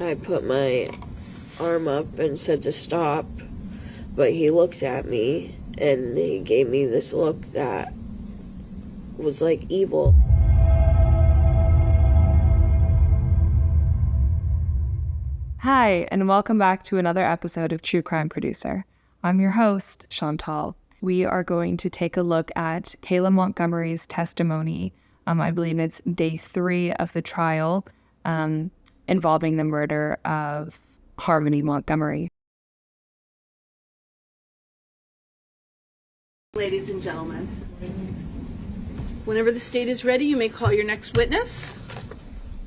I put my arm up and said to stop, but he looks at me and he gave me this look that was like evil. Hi, and welcome back to another episode of True Crime Producer. I'm your host, Chantal. We are going to take a look at Kayla Montgomery's testimony. I believe it's day 3 of the trial involving the murder of Harmony Montgomery. Ladies and gentlemen, whenever the state is ready, you may call your next witness.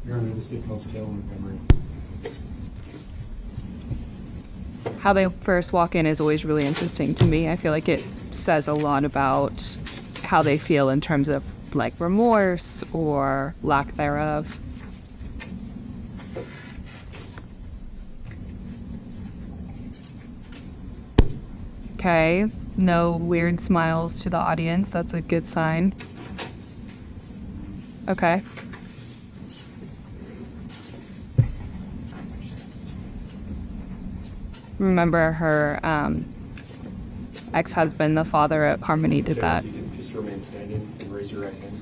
Your Honor, the state calls Kayla Montgomery. How they first walk in is always really interesting to me. I feel like it says a lot about how they feel in terms of like remorse or lack thereof. Okay, no weird smiles to the audience. That's a good sign. Okay. Remember her ex-husband, the father at Harmony, did that. If you can just remain standing and raise your right hand.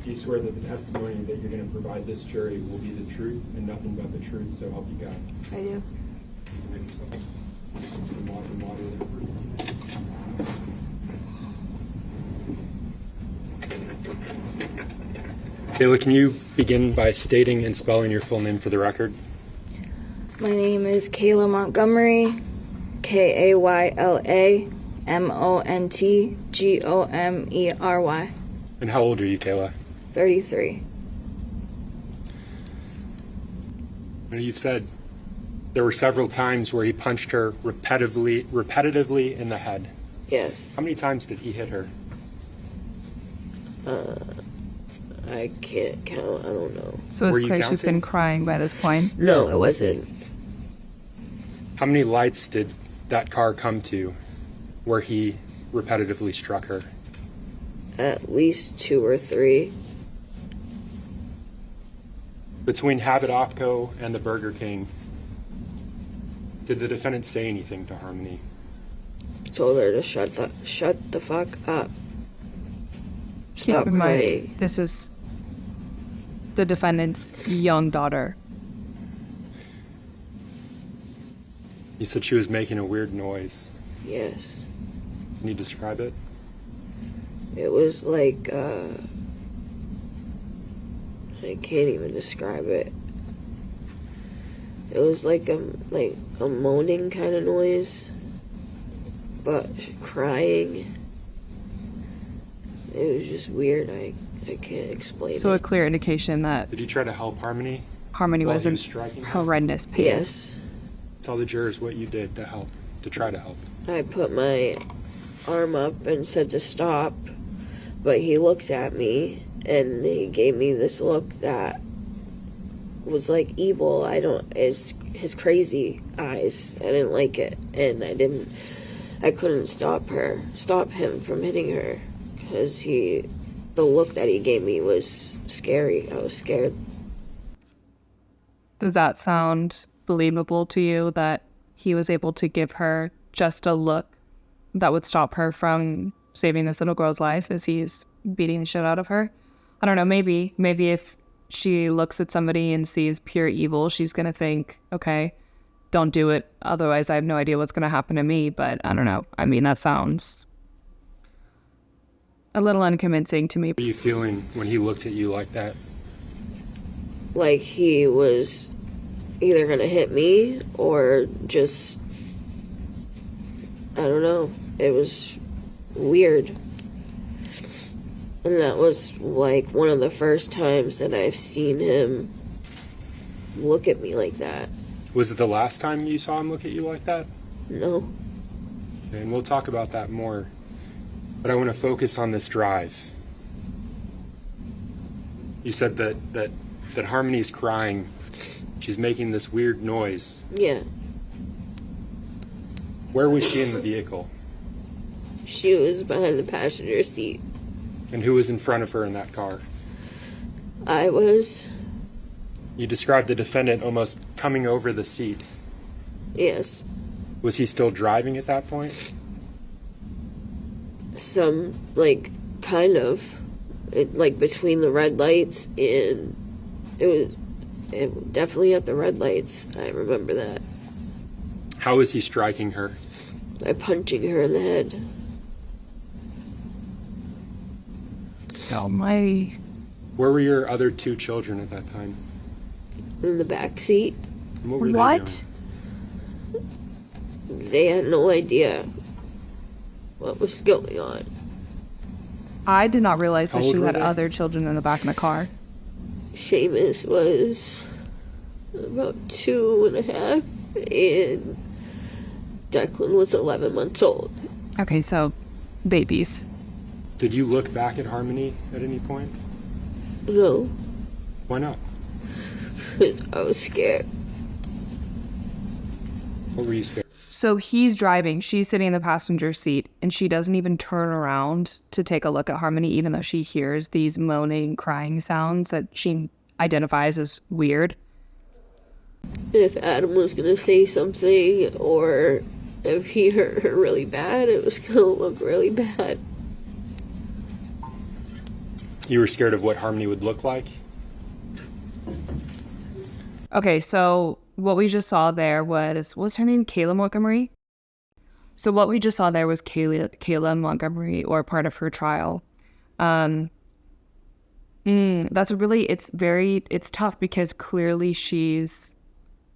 Do you swear that the testimony that you're going to provide this jury will be the truth and nothing but the truth, so help you God? I do. Make yourself some water there. Kayla, can you begin by stating and spelling your full name for the record? My name is Kayla Montgomery, Kayla Montgomery. And how old are you, Kayla? 33. Now, you've said there were several times where he punched her repetitively in the head. Yes. How many times did he hit her? I can't count. I don't know. So it's clear she's been crying by this point. No, it wasn't. How many lights did that car come to where he repetitively struck her? At least 2 or 3. Between Habit Opco and the Burger King, did the defendant say anything to Harmony? Told her to shut the fuck up. Keep in mind, this is the defendant's young daughter. You said she was making a weird noise. Yes. Can you describe it? It was like, I can't even describe it. It was like a moaning kind of noise, but crying. It was just weird. I can't explain So it. a clear indication that Did you try to help Harmony? Harmony while was he in was striking her? horrendous pain. Yes. Tell the jurors what you did to help, to try to help. I put my arm up and said to stop, but he looks at me and he gave me this look that was like evil. His crazy eyes. I didn't like it, and I couldn't stop him from hitting her, because the look that he gave me was scary. I was scared. Does that sound believable to you, that he was able to give her just a look that would stop her from saving this little girl's life as he's beating the shit out of her? I don't know, maybe if she looks at somebody and sees pure evil, she's gonna think, okay, don't do it, otherwise I have no idea what's gonna happen to me. But I don't know, I mean, that sounds a little unconvincing to me. What are you feeling when he looked at you like that? Like he was either gonna hit me or just, I don't know. It was weird. And that was like one of the first times that I've seen him look at me like that. Was it the last time you saw him look at you like that? No. And we'll talk about that more. But I want to focus on this drive. You said that Harmony's crying. She's making this weird noise. Yeah. Where was she in the vehicle? She was behind the passenger seat. And who was in front of her in that car? I was. You described the defendant almost coming over the seat. Yes. Was he still driving at that point? Some, like, kind of. Like, between the red lights, and it definitely at the red lights. I remember that. How was he striking her? By punching her in the head. Almighty. Where were your other 2 children at that time? In the back seat. And what were they What? doing? They had no idea what was going on. I did not realize How that old she were had they? other children in the back of the car. Seamus was about 2.5, and Declan was 11 months old. Okay, so babies. Did you look back at Harmony at any point? No, Why not? because I was scared. What were you scared? So he's driving, she's sitting in the passenger seat, and she doesn't even turn around to take a look at Harmony, even though she hears these moaning, crying sounds that she identifies as weird. If Adam was going to say something, or if he hurt her really bad, it was going to look really bad. You were scared of what Harmony would look like? Okay, so what we just saw there was her name Kayla Montgomery? So what we just saw there was Kayla Montgomery, or part of her trial. It's tough because clearly she's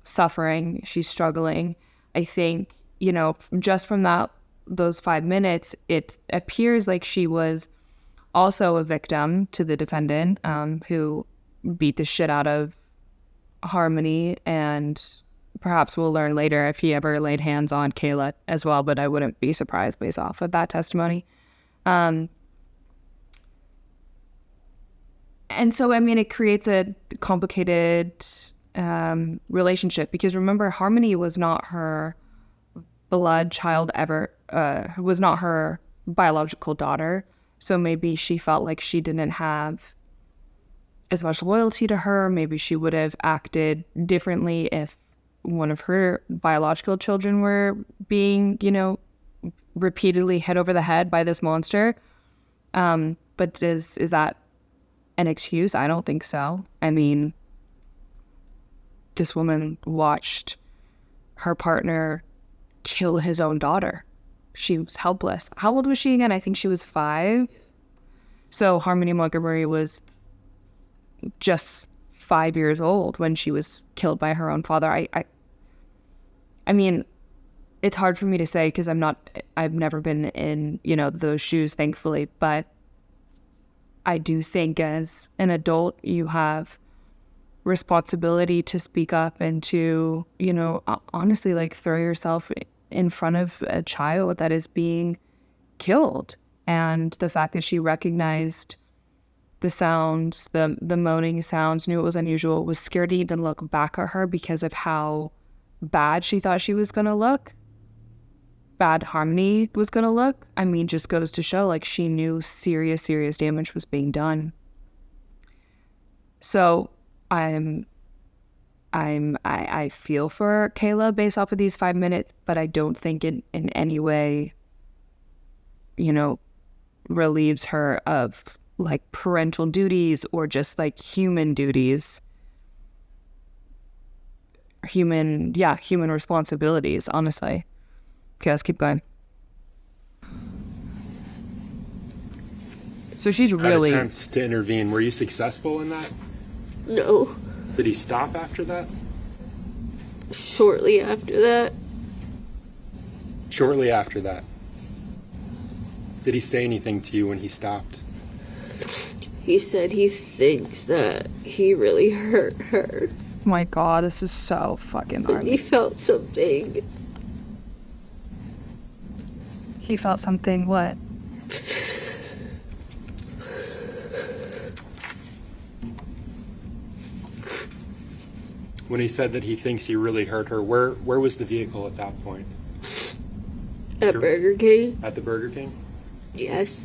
suffering, she's struggling. I think, just from those 5 minutes, it appears like she was also a victim to the defendant, who beat the shit out of Harmony, and perhaps we'll learn later if he ever laid hands on Kayla as well, but I wouldn't be surprised based off of that testimony. And so, it creates a complicated relationship, because remember, Harmony was not her blood child ever, was not her biological daughter. So maybe she felt like she didn't have as much loyalty to her. Maybe she would have acted differently if one of her biological children were being, repeatedly hit over the head by this monster. But is that an excuse? I don't think so. This woman watched her partner kill his own daughter. She was helpless. How old was she again? I think she was 5. So Harmony Montgomery was just 5 years old when she was killed by her own father. It's hard for me to say because I've never been in, those shoes, thankfully, but I do think as an adult, you have responsibility to speak up and to, honestly, throw yourself in front of a child that is being killed. And the fact that she recognized the sounds, the moaning sounds, knew it was unusual, was scared to even look back at her because of how bad she thought she was going to look. Bad Harmony was going to look. Just goes to show, she knew serious damage was being done. So I feel for Kayla based off of these 5 minutes, but I don't think in any way, relieves her of parental duties or just human duties, human responsibilities, honestly. Okay, let's keep going. So she's really... Had attempts to intervene. Were you successful in that? No. Did he stop after that? Shortly after that. Shortly after that. Did he say anything to you when he stopped? He said he thinks that he really hurt her. Oh my God, this is so fucking hard. He felt something. He felt something, what? When he said that he thinks he really hurt her, where was the vehicle at that point? At Burger King? At the Burger King? Yes.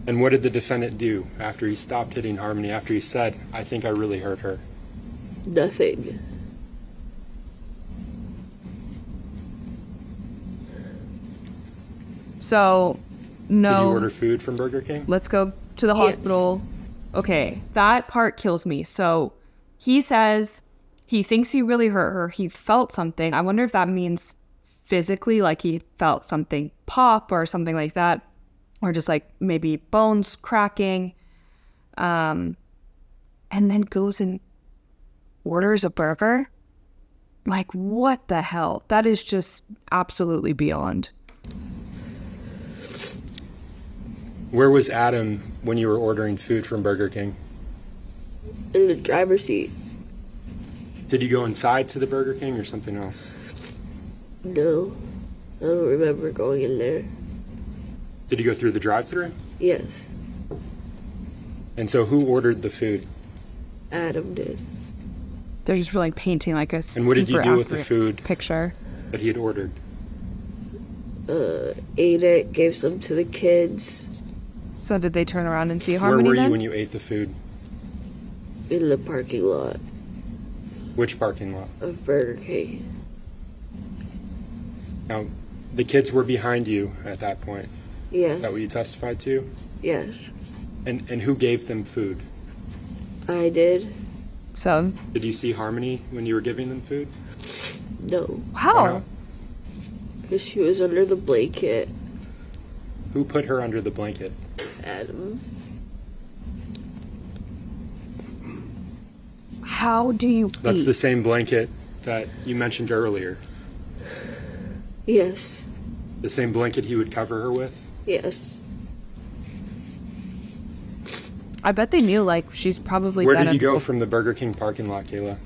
And what did the defendant do after he stopped hitting Harmony, after he said, I think I really hurt her? Nothing. So, no. Did you order food from Burger King? Let's go to the Yes. hospital. Okay, that part kills me. So he says he thinks he really hurt her. He felt something. I wonder if that means physically, like he felt something pop or something like that, or just like maybe bones cracking. And then goes and orders a burger. Like, what the hell? That is just absolutely beyond. Where was Adam when you were ordering food from Burger King? In the driver's seat. Did you go inside to the Burger King or something else? No. I don't remember going in there. Did you go through the drive-thru? Yes. And so who ordered the food? Adam did. They're just really painting like a And what did you super do with the accurate food picture. that he had ordered? Ate it, gave some to the kids So did they turn around and see Where Harmony were you then? when you ate the food? in the parking lot Which parking lot? of Burger King. Now, the kids were behind you at that point. Yes. Is that what you testified to? Yes. And who gave them food? I did. So, Did you see Harmony when you were giving them food? No. Why how? not? Because she was under the blanket. Who put her under the blanket? Adam. How do you That's eat? the same blanket that you mentioned earlier. Yes. The same blanket he would cover her with? Yes. I bet they knew, like, she's probably Where been did you a- go from the Burger King parking lot, Kayla?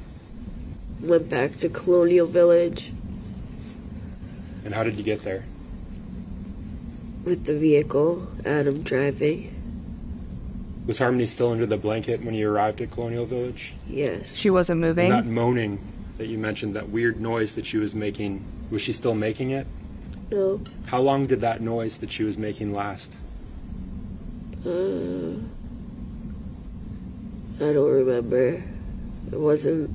Went back to Colonial Village And how did you get there? with the vehicle. Adam driving. Was Harmony still under the blanket when you arrived at Colonial Village? Yes. She wasn't moving. And that moaning that you mentioned, that weird noise that she was making, was she still making it? No. How long did that noise that she was making last? I don't remember. It wasn't.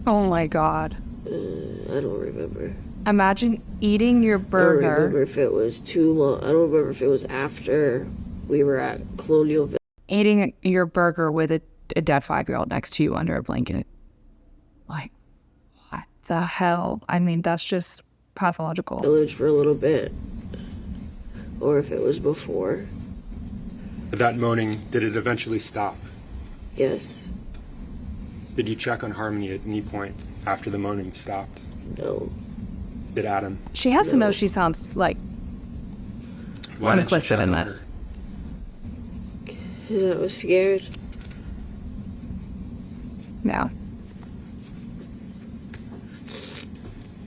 Oh my god. I don't remember. Imagine eating your I don't remember burger, if it was too long. I don't remember if it was after we were at Colonial Village. eating your burger with a dead 5-year-old next to you under a blanket. Like, what the hell? I mean, that's just pathological. Village for a little bit, or if it was before. That moaning, did it eventually stop? Yes. Did you check on Harmony at any point after the moaning stopped? No. Did Adam? She has to know she sounds like Why didn't you complicit check in on this. her? Because I was scared. No.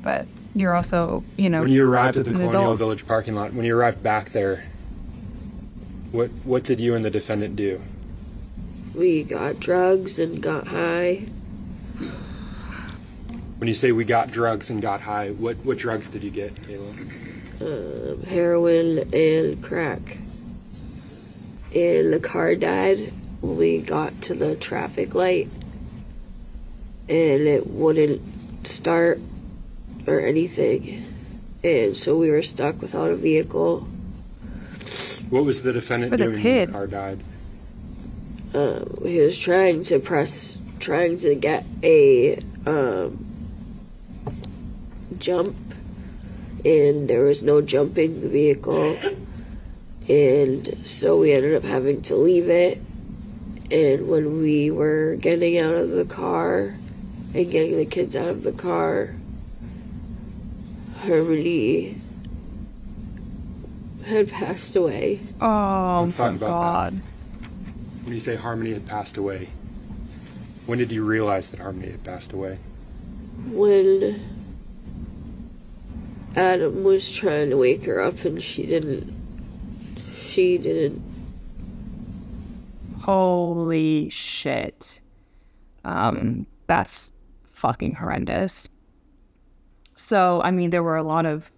But you're also, you know, When you arrived at the an Colonial adult. Village parking lot, when you arrived back there, what did you and the defendant do? We got drugs and got high. When you say we got drugs and got high, what drugs did you get, Kayla? Heroin and crack. And the car died when we got to the traffic light. And it wouldn't start or anything. And so we were stuck without a vehicle. What was the defendant For the doing when kids. the car died? He was trying to get a jump, and there was no jumping the vehicle, and so we ended up having to leave it. And when we were getting out of the car and getting the kids out of the car, Harmony had passed away. Oh Let's my talk about god. When you say Harmony had passed away, when did you realize that Harmony had passed away? When Adam was trying to wake her up and she didn't. Holy shit. That's fucking horrendous. So, I mean, there were a lot of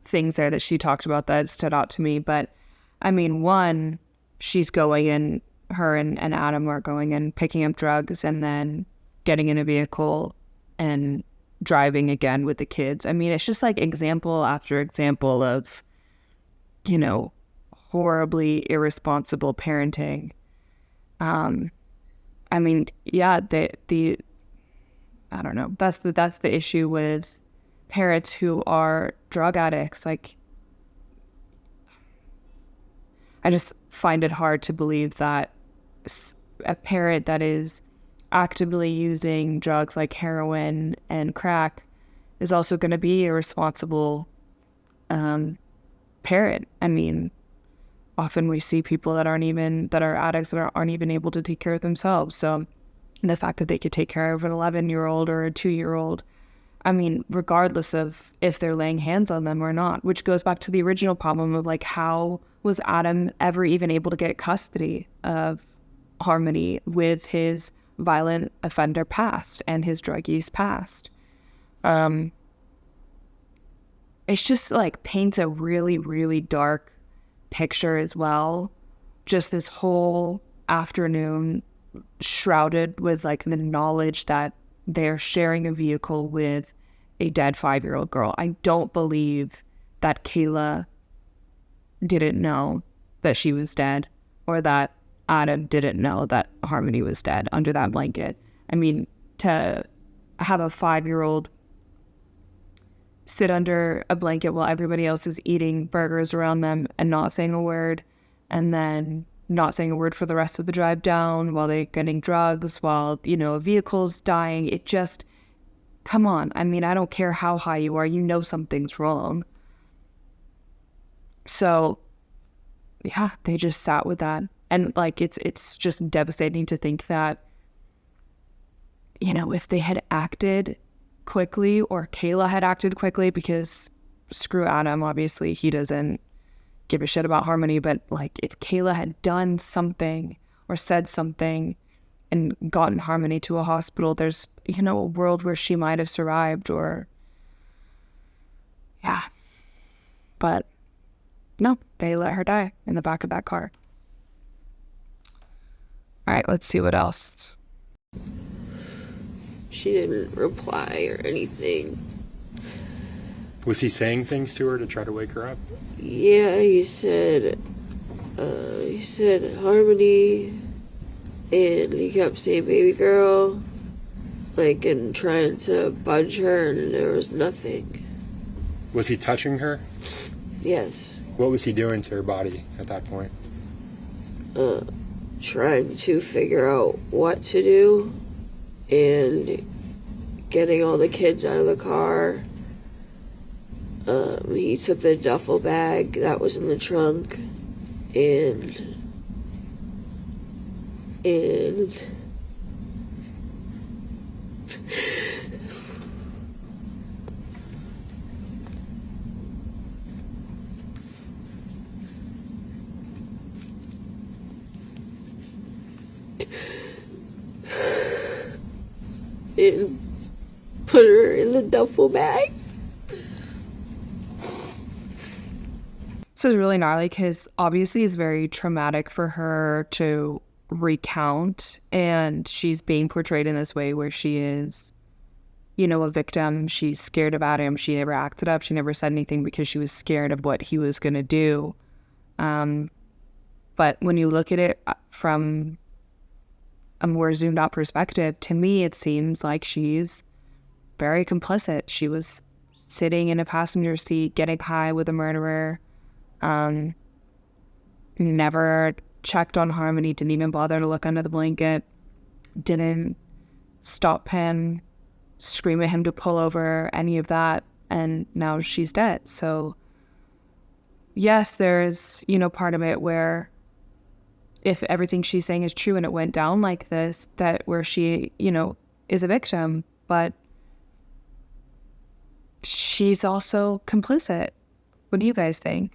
things there that she talked about that stood out to me, but I mean, one, she's going in her and Adam were going and picking up drugs and then getting in a vehicle and driving again with the kids. I mean, it's just like example after example of, you know, horribly irresponsible parenting. I mean, yeah, the I don't know. That's the issue with parents who are drug addicts. Like, I just find it hard to believe that a parent that is actively using drugs like heroin and crack is also going to be a responsible parent. I mean, often we see people that are addicts that aren't even able to take care of themselves. So the fact that they could take care of an 11-year-old or a 2-year-old, I mean, regardless of if they're laying hands on them or not, which goes back to the original problem of like, how was Adam ever even able to get custody of Harmony with his violent offender past and his drug use past? It's just like paints a really, really dark picture as well. Just this whole afternoon shrouded with like the knowledge that they're sharing a vehicle with a dead 5-year-old girl. I don't believe that Kayla didn't know that she was dead, or that Adam didn't know that Harmony was dead under that blanket. I mean, to have a 5-year-old sit under a blanket while everybody else is eating burgers around them and not saying a word, and then not saying a word for the rest of the drive down while they're getting drugs, while, you know, a vehicle's dying. It just, come on. I mean, I don't care how high you are, you know something's wrong. So, yeah, they just sat with that. And, like, it's just devastating to think that, you know, if they had acted quickly, or Kayla had acted quickly, because screw Adam, obviously, he doesn't give a shit about Harmony, but, like, if Kayla had done something or said something and gotten Harmony to a hospital, there's, you know, a world where she might have survived, or, yeah. But no, they let her die in the back of that car. All right, let's see what else. She didn't reply or anything. Was he saying things to her to try to wake her up? Yeah, he said Harmony, and he kept saying baby girl, like, and trying to budge her, and there was nothing. Was he touching her? Yes. What was he doing to her body at that point? Trying to figure out what to do, and getting all the kids out of the car. He took the duffel bag that was in the trunk, and and put her in the duffel bag. This is really gnarly because obviously it's very traumatic for her to recount, and she's being portrayed in this way where she is, you know, a victim. She's scared about him. She never acted up. She never said anything because she was scared of what he was going to do. But when you look at it from a more zoomed out perspective, to me, it seems like she's very complicit. She was sitting in a passenger seat, getting high with a murderer. Never checked on Harmony, didn't even bother to look under the blanket, didn't stop him, scream at him to pull over, any of that, and now she's dead. So yes, there's, you know, part of it where if everything she's saying is true and it went down like this, that where she, you know, is a victim, but she's also complicit. What do you guys think?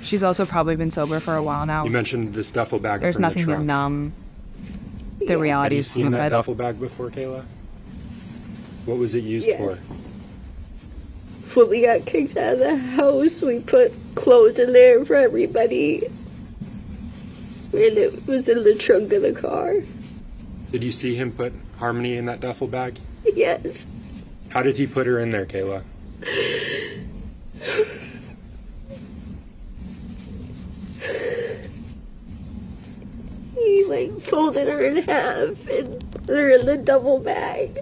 She's also probably been sober for a while now. You mentioned this duffel bag. There's from nothing the to trunk. numb the Yeah. reality. Have you seen that duffel bag before, Kayla? What was it used Yes. when we got kicked out of the house, we put clothes in there for everybody. And it was in the trunk of the car. Did you see him put Harmony in that duffel bag? Yes. How did he put her in there, Kayla? He, like, folded her in half and put her in the double bag.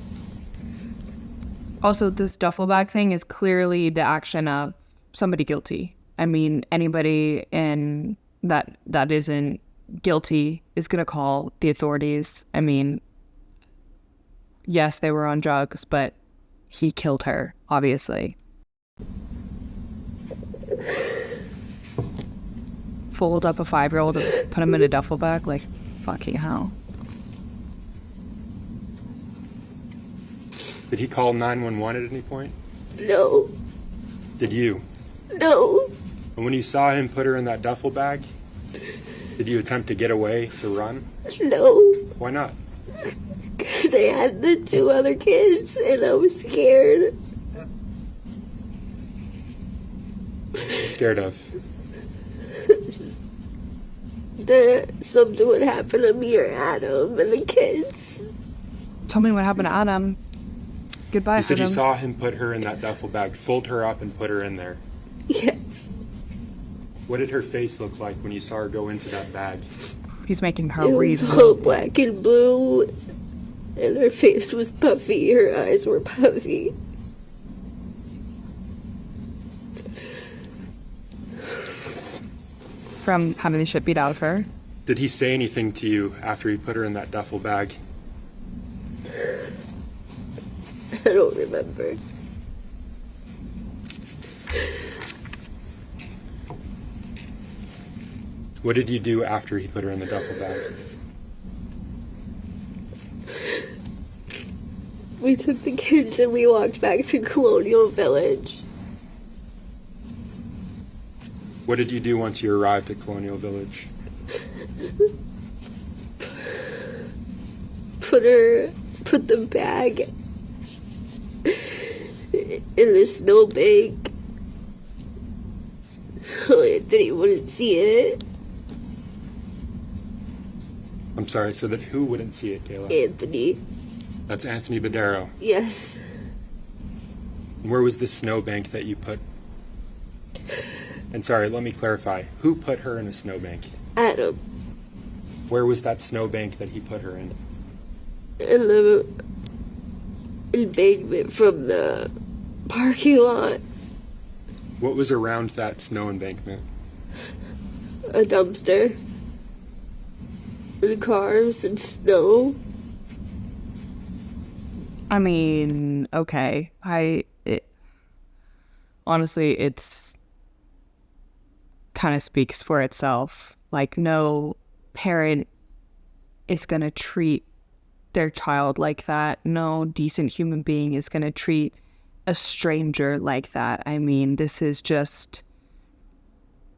Also, this duffel bag thing is clearly the action of somebody guilty. I mean, anybody in that isn't guilty is going to call the authorities. I mean, yes, they were on drugs, but he killed her, obviously. Fold up a 5-year-old and put him in a duffel bag? Like, fucking hell. Did he call 911 at any point? No. Did you? No. And when you saw him put her in that duffel bag, did you attempt to get away, to run? No. Why not? Because they had the 2 other kids, and I was scared. Scared of? That something would happen to me or Adam and the kids. Tell me what happened to Adam. Goodbye, You said Adam. you saw him put her in that duffel bag, fold her up and put her in there. Yes. What did her face look like when you saw her go into that bag? He's making her It was read. all black and blue, and her face was puffy. Her eyes were puffy. From having the shit beat out of her. Did he say anything to you after he put her in that duffel bag? I don't remember. What did you do after he put her in the duffel bag? We took the kids and we walked back to Colonial Village. What did you do once you arrived at Colonial Village? Put the bag in the snowbank so Anthony wouldn't see it. I'm sorry, so that who wouldn't see it, Kayla? Anthony. That's Anthony Badero. Yes. Where was the snowbank that you put? And sorry, let me clarify. Who put her in a snowbank? Adam. Where was that snowbank that he put her in? In the embankment from the parking lot. What was around that snow embankment? A dumpster. And cars and snow. I mean, okay. Honestly, it's kind of speaks for itself. Like, no parent is going to treat their child like that. No decent human being is going to treat a stranger like that. I mean, this is just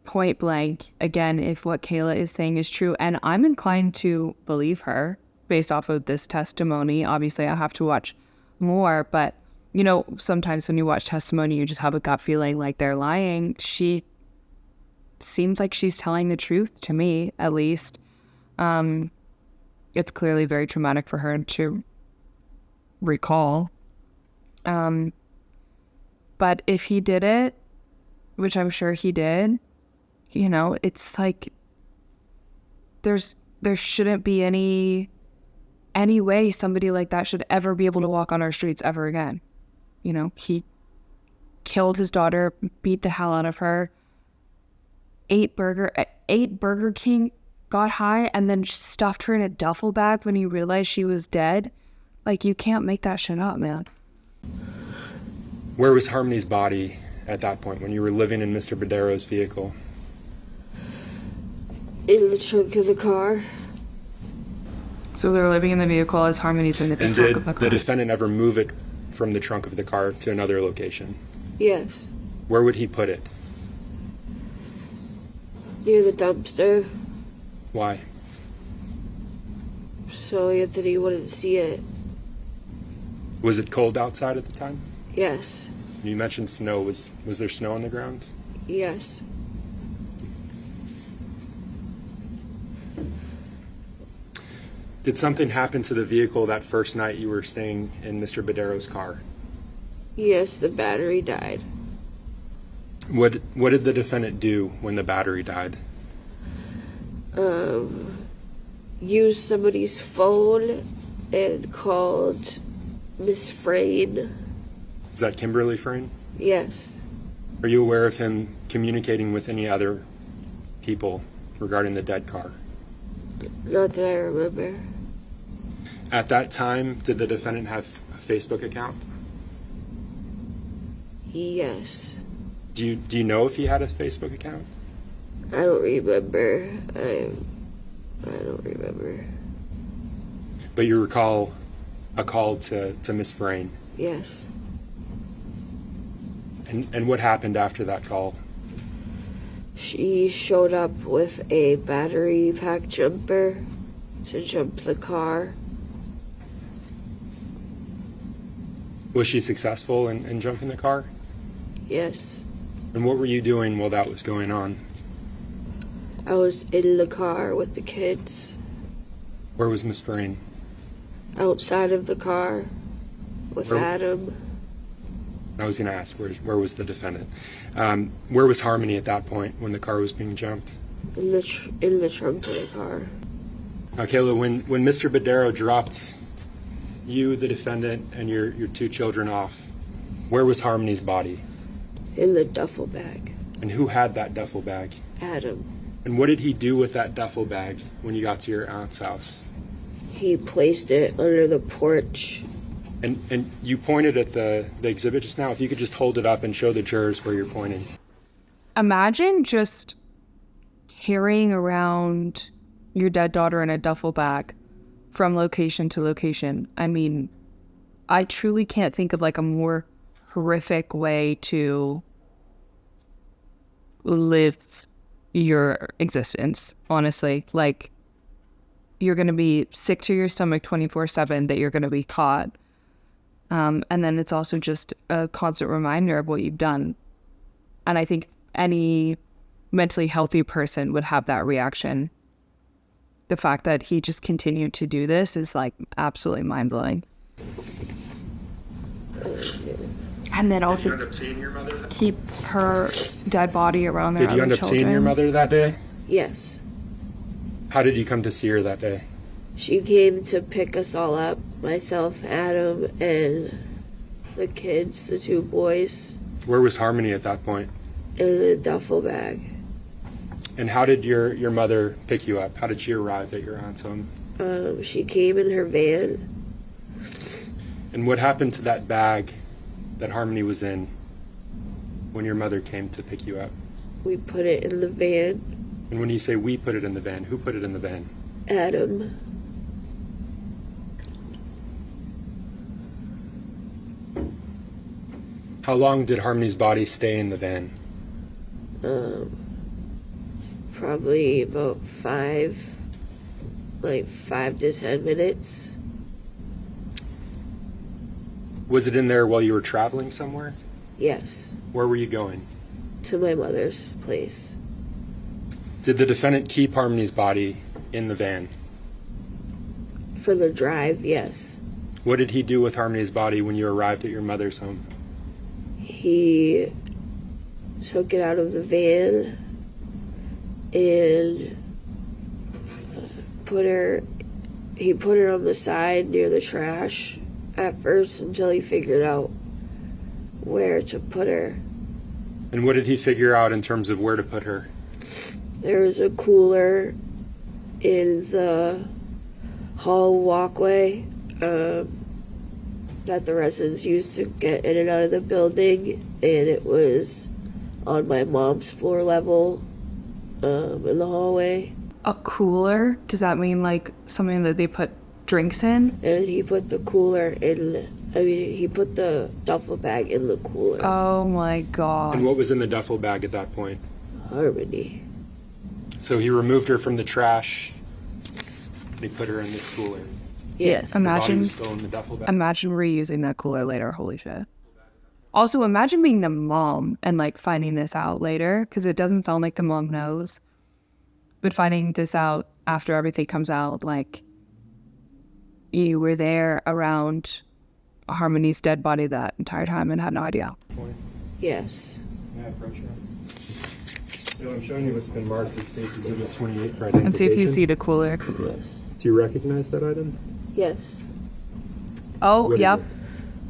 point blank. Again, if what Kayla is saying is true, and I'm inclined to believe her based off of this testimony. Obviously, I have to watch more, but you know, sometimes when you watch testimony, you just have a gut feeling like they're lying. She seems like she's telling the truth to me, at least. It's clearly very traumatic for her to recall. But if he did it, which I'm sure he did, you know, it's like there shouldn't be any way somebody like that should ever be able to walk on our streets ever again. You know, he killed his daughter, beat the hell out of her, ate Burger King, got high, and then stuffed her in a duffel bag when he realized she was dead. Like, you can't make that shit up, man. Where was Harmony's body at that point when you were living in Mr. Badero's vehicle? In the trunk of the car. So they're living in the vehicle as Harmony's in the And trunk did of the car. the defendant ever move it from the trunk of the car to another location? Yes. Where would he put it? Near the dumpster. Why? So Anthony wouldn't see it. Was it cold outside at the time? Yes. You mentioned snow. Was there snow on the ground? Yes. Did something happen to the vehicle that first night you were staying in Mr. Badero's car? Yes, the battery died. What did the defendant do when the battery died? Used somebody's phone and called Miss Frayne. Is that Kimberly Frayne? Yes. Are you aware of him communicating with any other people regarding the dead car? Not that I remember. At that time, did the defendant have a Facebook account? Yes. Do you know if he had a Facebook account? I don't remember. I don't remember. But you recall a call to Miss Frayne. Yes. And what happened after that call? She showed up with a battery pack jumper to jump the car. Was she successful in jumping the car? Yes. And what were you doing while that was going on? I was in the car with the kids. Where was Miss Frayne? Outside of the car with Where- Adam. I was going to ask, where was the defendant? Where was Harmony at that point when the car was being jumped? In the trunk of the car. Now, Kayla, when Mr. Badero dropped you, the defendant, and your two children off, where was Harmony's body? In the duffel bag. And who had that duffel bag? Adam. And what did he do with that duffel bag when you got to your aunt's house? He placed it under the porch. And you pointed at the exhibit just now. If you could just hold it up and show the jurors where you're pointing. Imagine just carrying around your dead daughter in a duffel bag from location to location. I mean, I truly can't think of like a more horrific way to live your existence, honestly. Like, you're going to be sick to your stomach 24/7 that you're going to be caught. And then it's also just a constant reminder of what you've done. And I think any mentally healthy person would have that reaction. The fact that he just continued to do this is like absolutely mind-blowing. And then also Did you end up seeing your mother? keep her dead body around their Did you other end up children. seeing your mother that day? Yes. How did you come to see her that day? She came to pick us all up, myself, Adam, and the kids, the two boys, Where was Harmony at that point? in a duffel bag. And how did your mother pick you up? How did she arrive at your aunt's home? She came in her van. And what happened to that bag that Harmony was in when your mother came to pick you up? We put it in the van. And when you say we put it in the van, who put it in the van? Adam. How long did Harmony's body stay in the van? Probably about 5 to 10 minutes. Was it in there while you were traveling somewhere? Yes. Where were you going? To my mother's place. Did the defendant keep Harmony's body in the van? For the drive, yes. What did he do with Harmony's body when you arrived at your mother's home? He took it out of the van and put her on the side near the trash at first until he figured out where to put her. And what did he figure out in terms of where to put her? There was a cooler in the hall walkway that the residents used to get in and out of the building, and it was on my mom's floor level in the hallway. A cooler? Does that mean like something that they put drinks in? And he put the cooler in, he put the duffel bag in the cooler. Oh my god. And what was in the duffel bag at that point? Harmony. So he removed her from the trash and he put her in this cooler. Yes. The body Imagine was still in the duffel bag. reusing that cooler later. Holy shit. Also, imagine being the mom and like finding this out later, because it doesn't sound like the mom knows. But finding this out after everything comes out, like you were there around Harmony's dead body that entire time and had no idea. Yes. Yeah, pressure. So I'm showing you what's been marked as State's Exhibit 28 for identification. And see if you see the cooler. Yes. Do you recognize that item? Yes. Oh, What is yep. it?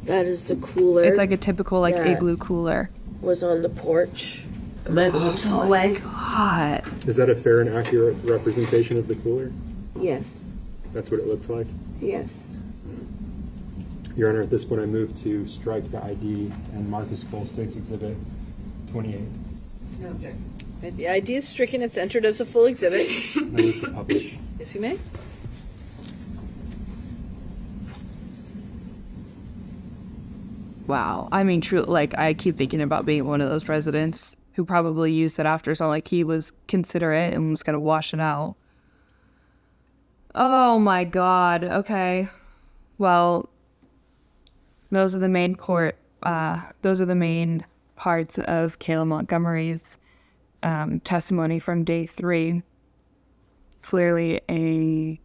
That is the cooler. It's like a typical like Yeah. igloo cooler. Was on the porch. My mom saw Oh it. my god. Is that a fair and accurate representation of the cooler? Yes. That's what it looked like? Yes. Your Honor, at this point I move to strike the ID and mark as full State's Exhibit 28. No objection. The ID is stricken. It's entered as a full exhibit. And I move to publish. Yes, you may. Wow. I mean, true. Like, I keep thinking about being one of those residents who probably used it after. So, like, he was considerate and was going to wash it out. Oh, my God. Okay. Well, those are the main those are the main parts of Kayla Montgomery's testimony from day 3. Clearly a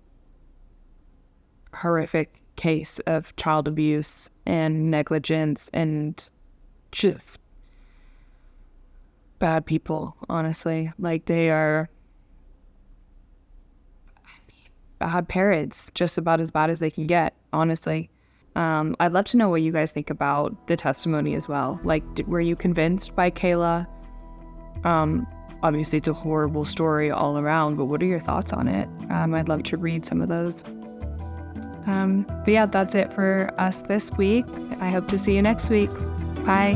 horrific case of child abuse and negligence and just bad people, honestly. Like, they are bad parents, just about as bad as they can get, honestly. I'd love to know what you guys think about the testimony as well. Like, were you convinced by Kayla? Obviously, it's a horrible story all around, but what are your thoughts on it? I'd love to read some of those. But yeah, that's it for us this week. I hope to see you next week. Bye.